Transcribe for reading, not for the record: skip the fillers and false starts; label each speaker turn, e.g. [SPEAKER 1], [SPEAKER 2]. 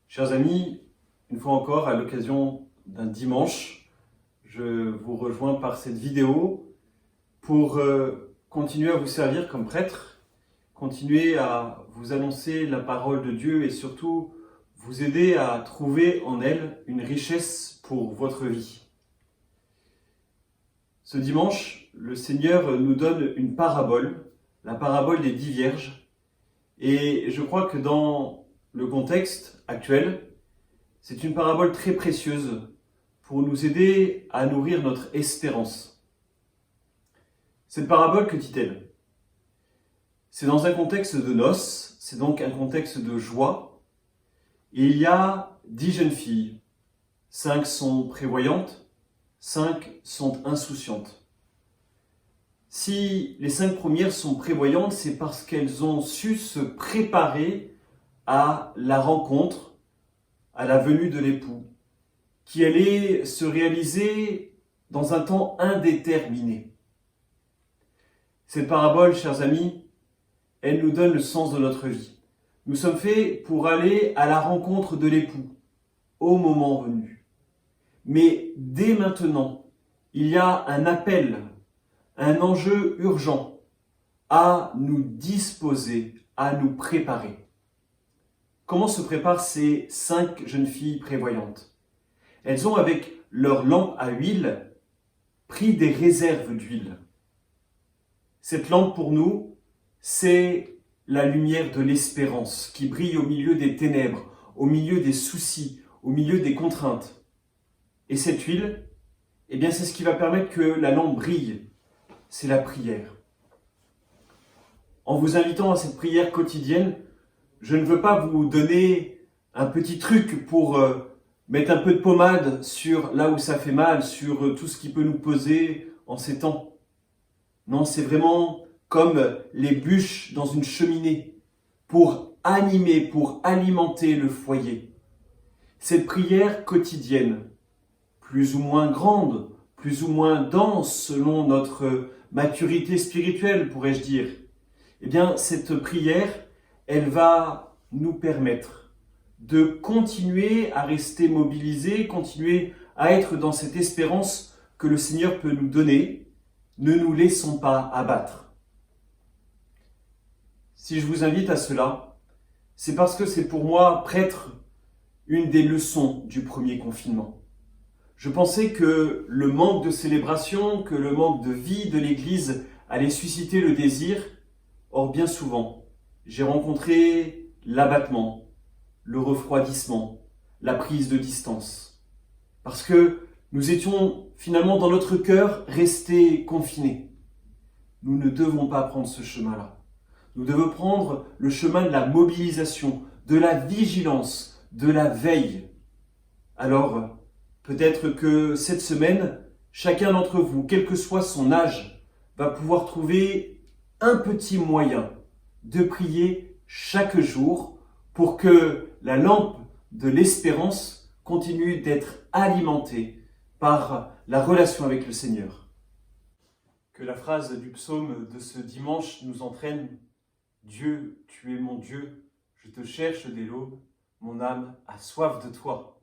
[SPEAKER 1] Chers amis, une fois encore, à l'occasion d'un dimanche, je vous rejoins par cette vidéo pour continuer à vous servir comme prêtre, continuer à vous annoncer la parole de Dieu et surtout vous aider à trouver en elle une richesse pour votre vie. Ce dimanche, le Seigneur nous donne une parabole, la parabole des 10 vierges, et je crois que dans le contexte actuel, c'est une parabole très précieuse pour nous aider à nourrir notre espérance. Cette parabole, que dit-elle? C'est dans un contexte de noces, c'est donc un contexte de joie, et il y a 10 jeunes filles. 5 sont prévoyantes, 5 sont insouciantes. Si les 5 premières sont prévoyantes, c'est parce qu'elles ont su se préparer à la rencontre, à la venue de l'époux, qui allait se réaliser dans un temps indéterminé. Cette parabole, chers amis, elle nous donne le sens de notre vie. Nous sommes faits pour aller à la rencontre de l'époux, au moment venu. Mais dès maintenant, il y a un appel, un enjeu urgent à nous disposer, à nous préparer. Comment se préparent ces 5 jeunes filles prévoyantes? Elles ont, avec leur lampe à huile, pris des réserves d'huile. Cette lampe, pour nous, c'est la lumière de l'espérance qui brille au milieu des ténèbres, au milieu des soucis, au milieu des contraintes. Et cette huile, eh bien, c'est ce qui va permettre que la lampe brille. C'est la prière. En vous invitant à cette prière quotidienne, je ne veux pas vous donner un petit truc pour mettre un peu de pommade sur là où ça fait mal, sur tout ce qui peut nous peser en ces temps. Non, c'est vraiment comme les bûches dans une cheminée pour animer, pour alimenter le foyer. Cette prière quotidienne, plus ou moins grande, plus ou moins dense selon notre maturité spirituelle, pourrais-je dire, eh bien, cette prière, elle va nous permettre de continuer à rester mobilisés, continuer à être dans cette espérance que le Seigneur peut nous donner. Ne nous laissons pas abattre. Si je vous invite à cela, c'est parce que c'est pour moi, prêtre, une des leçons du premier confinement. Je pensais que le manque de célébration, que le manque de vie de l'Église allait susciter le désir. Or, bien souvent, j'ai rencontré l'abattement, le refroidissement, la prise de distance. Parce que nous étions finalement dans notre cœur restés confinés. Nous ne devons pas prendre ce chemin-là. Nous devons prendre le chemin de la mobilisation, de la vigilance, de la veille. Alors, peut-être que cette semaine, chacun d'entre vous, quel que soit son âge, va pouvoir trouver un petit moyen de prier chaque jour pour que la lampe de l'espérance continue d'être alimentée par la relation avec le Seigneur. Que la phrase du psaume de ce dimanche nous entraîne: Dieu, tu es mon Dieu, je te cherche dès l'aube, mon âme a soif de toi.